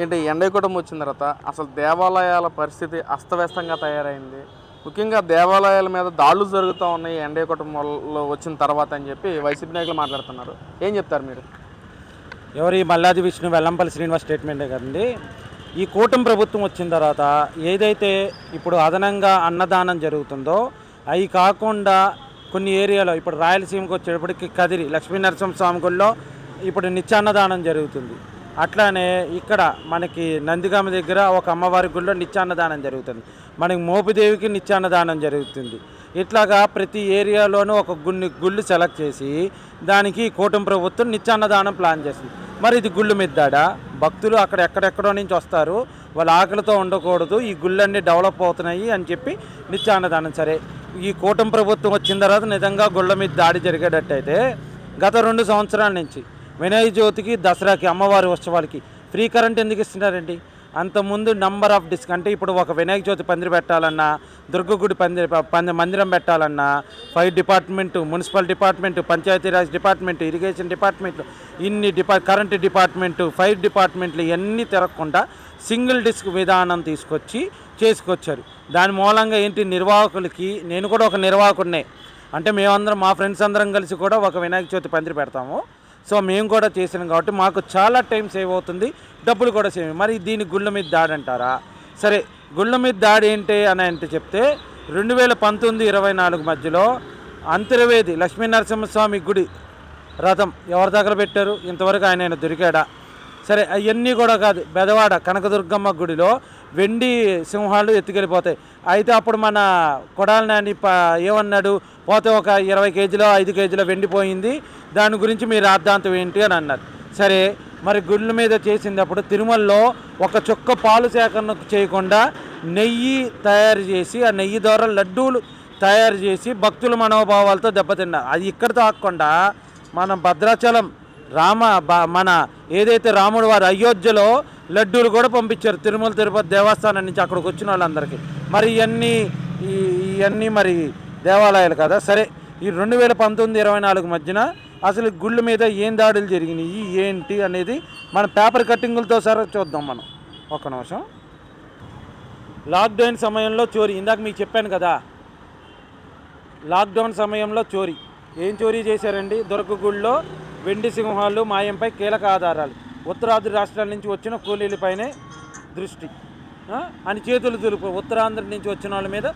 ఏంటి ఎండకూటమి వచ్చిన తర్వాత అసలు దేవాలయాల పరిస్థితి అస్తవ్యస్తంగా తయారైంది. ముఖ్యంగా దేవాలయాల మీద దాడులు జరుగుతూ ఉన్నాయి ఎండకూటమిలో వచ్చిన తర్వాత అని చెప్పి వైసీపీ నాయకులు మాట్లాడుతున్నారు. ఏం చెప్తారు మీరు? ఎవరి మల్లాది విష్ణు వెల్లంపల్లి శ్రీనివాస్ స్టేట్మెంటే కదండి. ఈ కూటమి ప్రభుత్వం వచ్చిన తర్వాత ఏదైతే ఇప్పుడు అదనంగా అన్నదానం జరుగుతుందో అవి కాకుండా కొన్ని ఏరియాలో ఇప్పుడు రాయలసీమకు వచ్చేటప్పటికి కదిరి లక్ష్మీ నరసింహస్వామి గుడిలో ఇప్పుడు నిత్యాన్నదానం జరుగుతుంది. అట్లానే ఇక్కడ మనకి నందిగామ దగ్గర ఒక అమ్మవారి గుడిలో నిత్యాన్నదానం జరుగుతుంది. మనకి మోపిదేవికి నిత్యాన్నదానం జరుగుతుంది. ఇట్లాగా ప్రతి ఏరియాలోనూ ఒక గుళ్ళు సెలెక్ట్ చేసి దానికి కూటమి ప్రభుత్వం నిత్యాన్నదానం ప్లాన్ చేస్తుంది. మరి ఇది గుళ్ళు మీద దాడా? భక్తులు అక్కడ ఎక్కడెక్కడో నుంచి వస్తారు, వాళ్ళ ఆకలితో ఉండకూడదు, ఈ గుళ్ళన్నీ డెవలప్ అవుతున్నాయి అని చెప్పి నిత్యాన్నదానం. సరే, ఈ కూటమి ప్రభుత్వం వచ్చిన తర్వాత నిజంగా గుళ్ళ మీద దాడి జరిగేటట్టయితే గత 2 సంవత్సరాల నుంచి వినాయక చవితికి దసరాకి అమ్మవారి ఉత్సవాలకి ఫ్రీ కరెంట్ ఎందుకు ఇస్తున్నారండి? అంతకుముందు నంబర్ ఆఫ్ అంటే ఇప్పుడు ఒక వినాయక చవితి పందిరి పెట్టాలన్నా, దుర్గగుడి మందిరం పెట్టాలన్నా fire department, municipal department, Panchayati Raj department, irrigation డిపార్ట్మెంట్లు, ఇన్ని కరెంటు డిపార్ట్మెంటు, ఫైర్ డిపార్ట్మెంట్లు ఇవన్నీ తిరగకుండా సింగిల్ డిస్క్ విధానం తీసుకొచ్చి చేసుకొచ్చారు. దాని మూలంగా ఏంటి, నిర్వాహకులకి, నేను కూడా ఒక నిర్వాహకుడినే, అంటే మేమందరం మా ఫ్రెండ్స్ అందరం కలిసి కూడా ఒక వినాయక చవితి పందిరి పెడతాము. సో మేము కూడా చేసినాం కాబట్టి మాకు చాలా టైం సేవ్ అవుతుంది, డబ్బులు కూడా సేవ్. మరి దీని గుళ్ళ మీద దాడి అంటారా? సరే, గుళ్ళ మీద దాడి ఏంటి అని అంటే చెప్తే 2019-24 మధ్యలో అంతర్వేది లక్ష్మీ నరసింహస్వామి గుడి రథం ఎవరి దగ్గర పెట్టారు? ఇంతవరకు ఆయన దొరికాడా? సరే, అవన్నీ కూడా కాదు, బెదవాడ కనకదుర్గమ్మ గుడిలో వెండి సింహాలు ఎత్తుకెళ్ళిపోతాయి. అయితే అప్పుడు మన కొడాలి నాని ఏమన్నాడు, పోతే ఒక 20 కేజీలో 5 కేజీలో వెండిపోయింది, దాని గురించి మీ రాద్ధాంతం ఏంటి అని అన్నారు. సరే, మరి గుళ్ళ మీద చేసినప్పుడు తిరుమలలో ఒక చుక్క పాలు సేకరణ చేయకుండా నెయ్యి తయారు చేసి ఆ నెయ్యి ద్వారా లడ్డూలు తయారు చేసి భక్తుల మనోభావాలతో దెబ్బతిన్నారు. అది ఇక్కడ తాకుండా మన భద్రాచలం మన ఏదైతే రాముడు వారి అయోధ్యలో లడ్డూలు కూడా పంపించారు తిరుమల తిరుపతి దేవస్థానం నుంచి అక్కడికి వచ్చిన వాళ్ళందరికీ. మరి ఇవన్నీ మరి దేవాలయాలు కదా. సరే, ఈ 2019-24 మధ్యన అసలు గుళ్ళ మీద ఏం దాడులు జరిగినాయి ఏంటి అనేది మన పేపర్ కట్టింగులతో సరే చూద్దాం మనం. ఒక్క నిమిషం. లాక్డౌన్ సమయంలో చోరీ, ఇందాక మీకు చెప్పాను కదా, లాక్డౌన్ సమయంలో చోరీ. ఏం చోరీ చేశారండి? దుర్గగుడిలో వెండి సింహాలు మాయంపై కీలక ఆధారాలు, ఉత్తరాంధ్ర రాష్ట్రాల నుంచి వచ్చిన కూలీలపైనే దృష్టి అని చేతులు దులుపు, ఉత్తరాంధ్ర నుంచి వచ్చిన వాళ్ళ మీద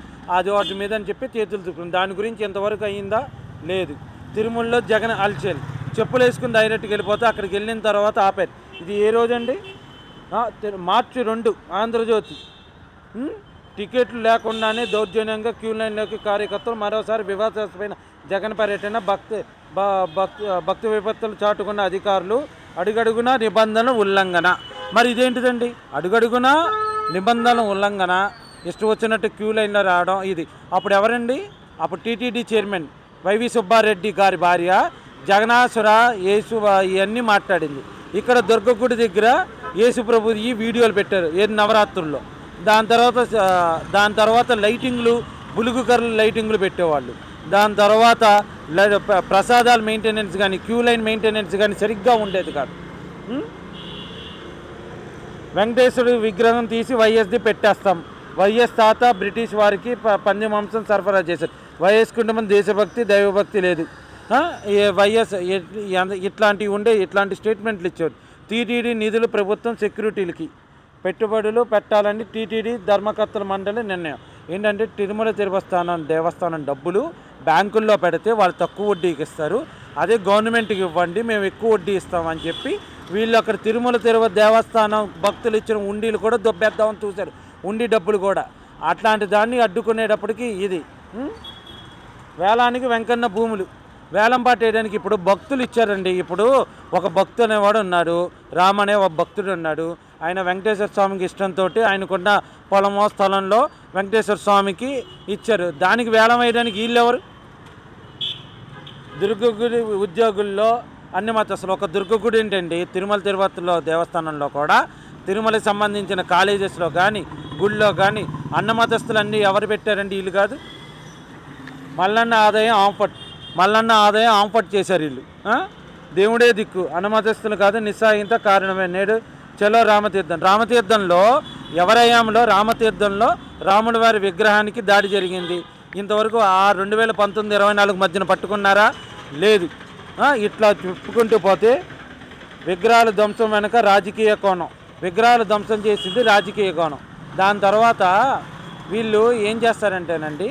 వాటి మీద అని చెప్పి చేతులు దులుపు. దాని గురించి ఎంతవరకు అయ్యిందా? లేదు. తిరుమలలో జగన్ అల్చేల్, చెప్పులు వేసుకుని డైరెక్ట్కి వెళ్ళిపోతే అక్కడికి వెళ్ళిన తర్వాత ఆపారు. ఇది ఏ రోజండి? మార్చి 2 ఆంధ్రజ్యోతి. టికెట్లు లేకుండానే దౌర్జన్యంగా క్యూ లైన్లోకి కార్యకర్తలు, మరోసారి వివాదాస్పైన జగన్ పర్యటన, భక్తి విపత్తులు చాటుకున్న అధికారులు, అడుగడుగున నిబంధనల ఉల్లంఘన. మరి ఇదేంటిదండి? అడుగడుగున నిబంధనల ఉల్లంఘన, ఇష్టం వచ్చినట్టు క్యూ లైన్లో రావడం. ఇది అప్పుడు ఎవరండి? అప్పుడు టీటీడీ చైర్మన్ వైవి సుబ్బారెడ్డి గారి భార్య జగనాసుర యేసు ఇవన్నీ మాట్లాడింది. ఇక్కడ దుర్గగుడి దగ్గర యేసు ప్రభు ఈ వీడియోలు పెట్టారు, ఏది నవరాత్రుల్లో. దాని తర్వాత లైటింగ్లు, బులుగు కర్రలు లైటింగ్లు పెట్టేవాళ్ళు. దాని తర్వాత ప్రసాదాల మెయింటెనెన్స్ కానీ క్యూ లైన్ మెయింటెనెన్స్ కానీ సరిగ్గా ఉండేది కాదు. వెంకటేశ్వరుడు విగ్రహం తీసి వైఎస్ది పెట్టేస్తాం, వైఎస్ తాత బ్రిటిష్ వారికి పంది మాంసం సరఫరా చేశారు, వైఎస్ కుటుంబం దేశభక్తి దైవభక్తి లేదు, వైఎస్ ఇట్లాంటివి ఉండే, ఇట్లాంటి స్టేట్మెంట్లు ఇచ్చారు. టీటీడీ నిధులు ప్రభుత్వం సెక్యూరిటీలకి పెట్టుబడులు పెట్టాలని టీటీడీ ధర్మకర్తల మండలి నిర్ణయం. ఏంటంటే తిరుమల దేవస్థానం డబ్బులు బ్యాంకుల్లో పెడితే వాళ్ళు తక్కువ వడ్డీకి ఇస్తారు, అదే గవర్నమెంట్కి ఇవ్వండి మేము ఎక్కువ వడ్డీ ఇస్తామని చెప్పి వీళ్ళు అక్కడ తిరుమల దేవస్థానం భక్తులు ఇచ్చిన ఉండీలు కూడా దొబ్బేద్దామని చూశారు, ఉండి డబ్బులు కూడా. అట్లాంటి దాన్ని అడ్డుకునేటప్పటికి ఇది వేలానికి వెంకన్న భూములు వేలం పాటేయడానికి ఇప్పుడు భక్తులు ఇచ్చారండి. ఇప్పుడు ఒక భక్తు అనేవాడు ఉన్నాడు, రామ్ అనే ఒక భక్తుడు ఉన్నాడు. ఆయన వెంకటేశ్వర స్వామికి ఇష్టంతో ఆయనకున్న పొలమో స్థలంలో వెంకటేశ్వర స్వామికి ఇచ్చారు. దానికి వేలం వేయడానికి వీళ్ళెవరు? దుర్గగుడి ఉద్యోగుల్లో అన్ని మతస్థులు. ఒక దుర్గగుడి ఏంటండి, తిరుమల తిరుపతిలో దేవస్థానంలో కూడా తిరుమలకి సంబంధించిన కాలేజెస్లో కానీ గుళ్ళో కానీ అన్న మతస్థులన్నీ ఎవరు పెట్టారండి? వీళ్ళు కాదు. మల్లన్న ఆదాయం ఆంపట్ చేశారు వీళ్ళు. దేవుడే దిక్కు, అనుమతిస్తులు కాదు, నిస్సాయంతో కారణమే. నేడు చలో రామతీర్థంలో ఎవరయ్యాంలో రామతీర్థంలో రాముడి వారి విగ్రహానికి దాడి జరిగింది. ఇంతవరకు ఆ 2019-24 మధ్యన పట్టుకున్నారా? లేదు. ఇట్లా చెప్పుకుంటూ పోతే విగ్రహాల ధ్వంసం వెనుక రాజకీయ కోణం, విగ్రహాలు ధ్వంసం చేసింది రాజకీయ కోణం. దాని తర్వాత వీళ్ళు ఏం చేస్తారంటేనండి,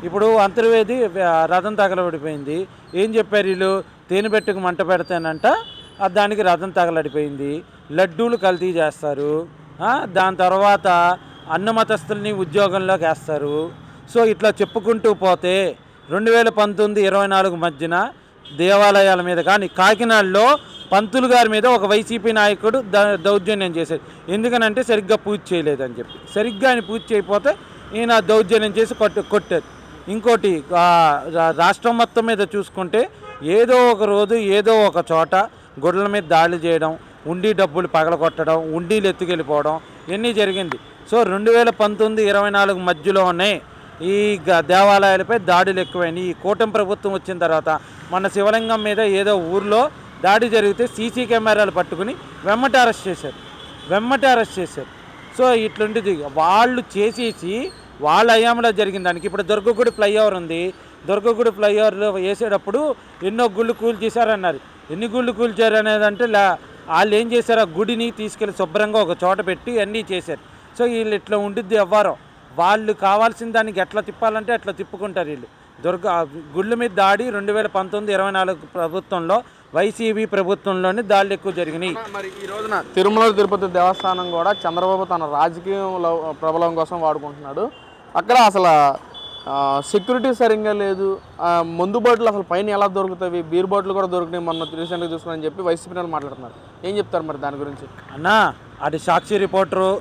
ఇప్పుడు అంతర్వేది రథం తగలబడిపోయింది. ఏం చెప్పారు వీళ్ళు? తేనె పెట్టుకు మంట పెడతానంట, దానికి రథం తగలడిపోయింది. లడ్డూలు కల్తీ చేస్తారు. దాని తర్వాత అన్నమతస్తుల్ని ఉద్యోగంలోకి వేస్తారు. సో ఇట్లా చెప్పుకుంటూ పోతే 2019-24 మధ్యన దేవాలయాల మీద కానీ కాకినాడలో పంతులు గారి మీద ఒక వైసీపీ నాయకుడు దౌర్జన్యం చేశాడు. ఎందుకనంటే సరిగ్గా పూజ చేయలేదని చెప్పి. సరిగ్గా ఆయన పూజ చేయకపోతే ఈయన దౌర్జన్యం చేసి కొట్టారు. ఇంకోటి రాష్ట్రం మొత్తం మీద చూసుకుంటే ఏదో ఒక రోజు ఏదో ఒక చోట గుడ్ల మీద దాడి చేయడం, ఉండి డబ్బులు పగలగొట్టడం, ఉండీలు ఎత్తుకెళ్ళిపోవడం ఇవన్నీ జరిగింది. సో 2019-24 మధ్యలోనే ఈ దేవాలయాలపై దాడులు ఎక్కువైనాయి. ఈ కూటమి ప్రభుత్వం వచ్చిన తర్వాత మన శివలింగం మీద ఏదో ఊర్లో దాడి జరిగితే సీసీ కెమెరాలు పట్టుకుని వెమ్మటి అరెస్ట్ చేశారు. సో ఇట్లాంటిది వాళ్ళు చేసేసి వాళ్ళ అయ్యాములో జరిగిన దానికి ఇప్పుడు దుర్గగుడి ఫ్లైఓవర్ ఉంది. దుర్గగుడి ఫ్లైఓవర్లో వేసేటప్పుడు ఎన్నో గుళ్ళు కూల్చేశారన్నారు. ఎన్ని గుళ్ళు కూల్చారు అనేదంటే వాళ్ళు ఏం చేశారు? ఆ గుడిని తీసుకెళ్ళి శుభ్రంగా ఒక చోట పెట్టి అన్నీ చేశారు. సో వీళ్ళు ఇట్లా ఉండిద్ది ఎవ్వరో. వాళ్ళు కావాల్సిన దానికి ఎట్లా తిప్పాలంటే అట్లా తిప్పుకుంటారు వీళ్ళు. గుళ్ళ మీద దాడి 2019-24 ప్రభుత్వంలో వైసీపీ ప్రభుత్వంలోనే దాడులు ఎక్కువ జరిగినాయి. మరి ఈ రోజున తిరుమల తిరుపతి దేవస్థానం కూడా చంద్రబాబు తన రాజకీయ ప్రబలం కోసం వాడుకుంటున్నాడు. అక్కడ అసలు సెక్యూరిటీ సరిగ్గా లేదు. మందు బాటిల్ అసలు పైన ఎలా దొరుకుతాయి, బీర్ బాటిల్ కూడా దొరికినాయి మొన్న రీసెంట్గా చూసుకుని చెప్పి వైసీపీ వాళ్ళు మాట్లాడుతున్నారు. ఏం చెప్తారు మరి దాని గురించి? అన్నా అది సాక్షి రిపోర్టరు,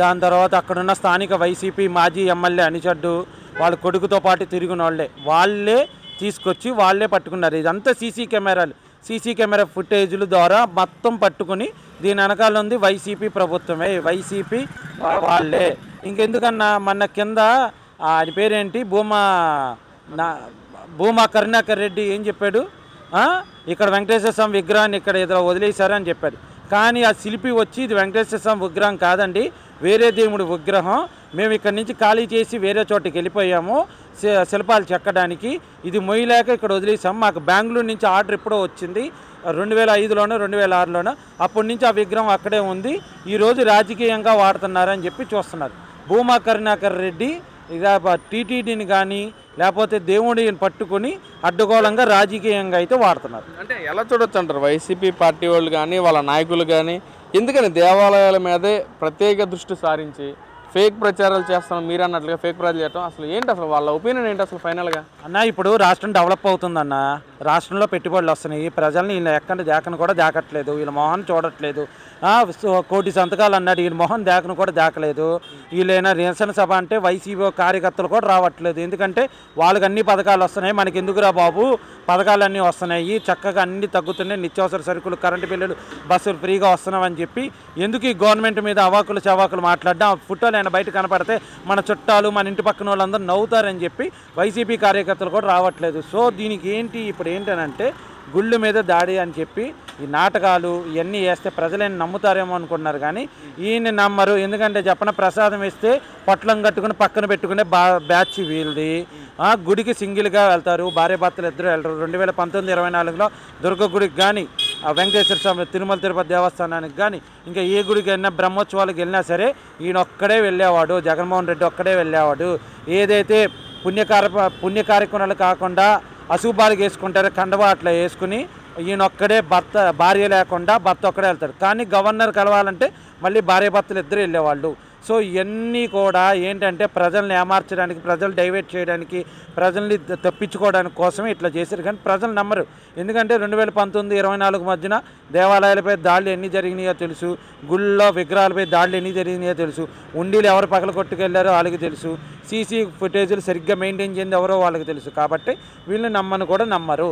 దాని తర్వాత అక్కడున్న స్థానిక వైసీపీ మాజీ ఎమ్మెల్యే అనిచడ్డు వాళ్ళ కొడుకుతో పాటు తిరిగిన వాళ్ళే తీసుకొచ్చి వాళ్ళే పట్టుకున్నారు. ఇదంతా సీసీ కెమెరా ఫుటేజీల ద్వారా మొత్తం పట్టుకుని దీని వెనకాల ఉంది వైసీపీ ప్రభుత్వమే, వైసీపీ వాళ్ళే. ఇంకెందుకన్నా మన కింద ఆయన పేరేంటి భూమా కరుణాకర్ రెడ్డి ఏం చెప్పాడు? ఇక్కడ వెంకటేశ్వర స్వామి విగ్రహాన్ని ఇక్కడ ఏదో వదిలేశారని చెప్పాడు. కానీ ఆ శిల్పి వచ్చి ఇది వెంకటేశ్వర స్వామి విగ్రహం కాదండి, వేరే దేవుడి విగ్రహం, మేము ఇక్కడి నుంచి ఖాళీ చేసి వేరే చోటికి వెళ్ళిపోయాము శిల్పాలు చెక్కడానికి, ఇది మొయ్యలేక ఇక్కడ వదిలేసాము. మాకు బెంగళూరు నుంచి ఆర్డర్ ఎప్పుడో వచ్చింది 2005లోనో 2006లోనో, అప్పటి నుంచి ఆ విగ్రహం అక్కడే ఉంది, ఈరోజు రాజకీయంగా వాడుతున్నారని చెప్పి చూస్తున్నారు. భూమా కరుణాకర్ రెడ్డి ఇక టీటీడీని కానీ లేకపోతే దేవుడిని పట్టుకొని అడ్డగోళంగా రాజకీయంగా అయితే వాడుతున్నారు. అంటే ఎలా చూడొచ్చు అంటారు వైసీపీ పార్టీ వాళ్ళు కానీ వాళ్ళ నాయకులు కానీ? ఎందుకని దేవాలయాల మీదే ప్రత్యేక దృష్టి సారించి ఫేక్ ప్రచారాలు చేస్తాం, మీరు అన్నట్లుగా ఫేక్ ప్రచారాలు చేయటం అసలు ఏంటి? అసలు వాళ్ళ ఒపీనియన్ ఏంటి అసలు ఫైనల్గా? అన్న ఇప్పుడు రాష్ట్రం డెవలప్ అవుతుందన్న, రాష్ట్రంలో పెట్టుబడులు వస్తున్నాయి, ప్రజల్ని వీళ్ళు ఎక్కడ దేకను కూడా దేకట్లేదు, వీళ్ళ మొహం చూడట్లేదు. కోటి సంతకాలు అన్నాడు, వీళ్ళ మొహం దేకను కూడా దేకలేదు. వీళ్ళైనా నిరసన సభ అంటే వైసీపీ కార్యకర్తలు కూడా రావట్లేదు. ఎందుకంటే వాళ్ళకి అన్ని పథకాలు వస్తున్నాయి, మనకి ఎందుకురా బాబు పథకాలన్నీ వస్తున్నాయి, చక్కగా అన్ని తగ్గుతున్నాయి, నిత్యావసర సరుకులు, కరెంటు బిల్లులు, బస్సులు ఫ్రీగా వస్తున్నామని చెప్పి ఎందుకు ఈ గవర్నమెంట్ మీద అవాకులు చవాకులు మాట్లాడడం? ఆ ఫోటోలు ఆయన బయట కనపడితే మన చుట్టాలు మన ఇంటి పక్కన వాళ్ళందరూ నవ్వుతారని చెప్పి వైసీపీ కార్యకర్తలు కూడా రావట్లేదు. సో దీనికి ఏంటి ఇప్పుడు ఏంటనంటే గుళ్ళు మీద దాడి అని చెప్పి ఈ నాటకాలు ఇవన్నీ వేస్తే ప్రజలేని నమ్ముతారేమో అనుకున్నారు, కానీ ఈయన్ని నమ్మరు. ఎందుకంటే చెప్పన ప్రసాదం వేస్తే పొట్లం కట్టుకుని పక్కన పెట్టుకునే బ్యాచ్ వీళ్ళది. గుడికి సింగిల్గా వెళ్తారు, భార్య భర్తలు ఇద్దరు వెళ్తారు. 2019-24లో దుర్గ గుడికి కానీ వెంకటేశ్వర స్వామి తిరుమల తిరుపతి దేవస్థానానికి కానీ ఇంకా ఏ గుడికి వెళ్ళినా బ్రహ్మోత్సవాలకు వెళ్ళినా సరే ఈయన ఒక్కడే వెళ్ళేవాడు, జగన్మోహన్ రెడ్డి ఒక్కడే వెళ్ళేవాడు. ఏదైతే పుణ్య కార్యక్రమాలు కాకుండా అశుభాలకు వేసుకుంటారో కండవా అట్లా వేసుకుని ఈయనొక్కడే భార్య లేకుండా భర్త ఒక్కడే వెళ్తాడు. కానీ గవర్నర్ కలవాలంటే మళ్ళీ భార్య భర్తలు ఇద్దరు వెళ్ళేవాళ్ళు. సో ఇవన్నీ కూడా ఏంటంటే ప్రజల్ని ఏమార్చడానికి, ప్రజలు డైవర్ట్ చేయడానికి, ప్రజల్ని తప్పించుకోవడానికి కోసమే ఇట్లా చేశారు. కానీ ప్రజలు నమ్మరు. ఎందుకంటే 2019-24 మధ్యన దేవాలయాలపై దాడులు ఎన్ని జరిగినాయో తెలుసు, గుళ్ళో విగ్రహాలపై దాడులు ఎన్ని జరిగినాయో తెలుసు, ఉండీలు ఎవరు పగల కొట్టుకెళ్ళారో వాళ్ళకి తెలుసు, సీసీ ఫుటేజీలు సరిగ్గా మెయింటైన్ చేయండి ఎవరో వాళ్ళకి తెలుసు. కాబట్టి వీళ్ళని నమ్మను కూడా నమ్మరు.